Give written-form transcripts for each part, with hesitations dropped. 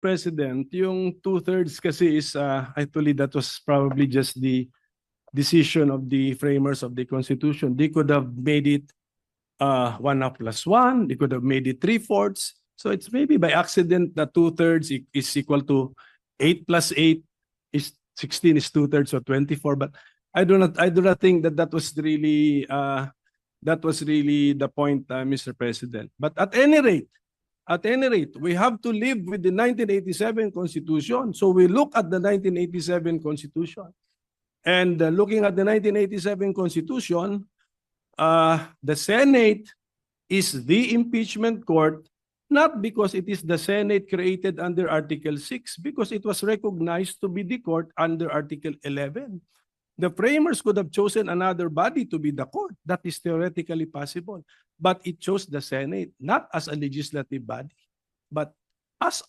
President, yung two-thirds kasi is actually that was probably just the decision of the framers of the Constitution. They could have made it 1+1. They could have made it 3/4. So it's maybe by accident that two-thirds is equal to 8 + 8 is 16 is two-thirds, so 24. But I do not think that that was really the point, Mr. President. But at any rate, we have to live with the 1987 Constitution. So we look at the 1987 Constitution. And looking at the 1987 Constitution, the Senate is the impeachment court, not because it is the Senate created under Article 6, because it was recognized to be the court under Article 11. The framers could have chosen another body to be the court. That is theoretically possible. But it chose the Senate, not as a legislative body, but as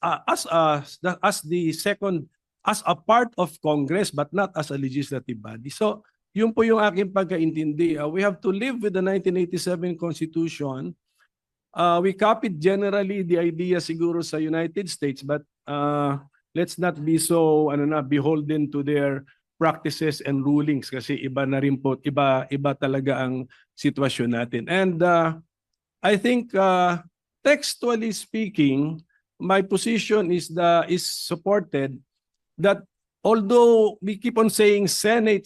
a part of Congress, but not as a legislative body. So, yun po yung aking pagkaintindi. We have to live with the 1987 Constitution. We copied generally the idea siguro sa United States, but let's not be so beholden to their practices and rulings kasi iba na rin po, iba talaga ang sitwasyon natin. And I think textually speaking, my position is supported that although we keep on saying Senate,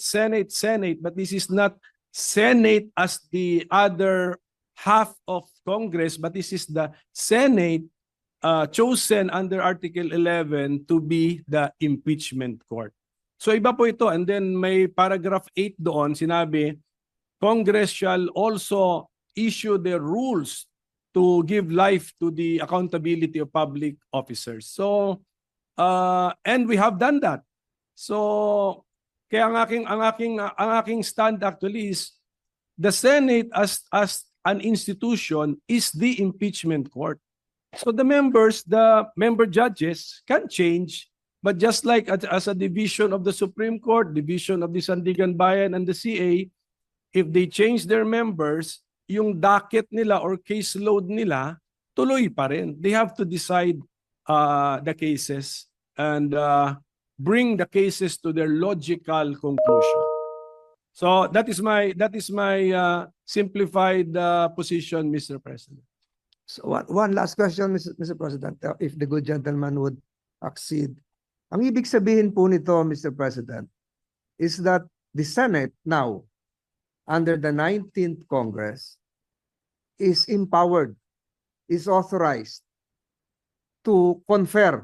but this is not Senate as the other half of Congress, but this is the Senate chosen under Article 11 to be the impeachment court. So iba po ito. And then may paragraph 8 doon, sinabi, Congress shall also issue the rules to give life to the accountability of public officers. So, and we have done that. So, kaya ang aking stand actually is the Senate as an institution is the impeachment court. So the member judges can change, but just like as a division of the Supreme Court, division of the Sandigan Bayan and the CA, if they change their members, yung docket nila or caseload nila, tuloy pa rin. They have to decide the cases and bring the cases to their logical conclusion. So that is my simplified position, Mr. President. So one last question, Mr. President, if the good gentleman would accede. Ang ibig sabihin po nito, Mr. President, is that the Senate now, under the 19th Congress, is empowered, is authorized to confer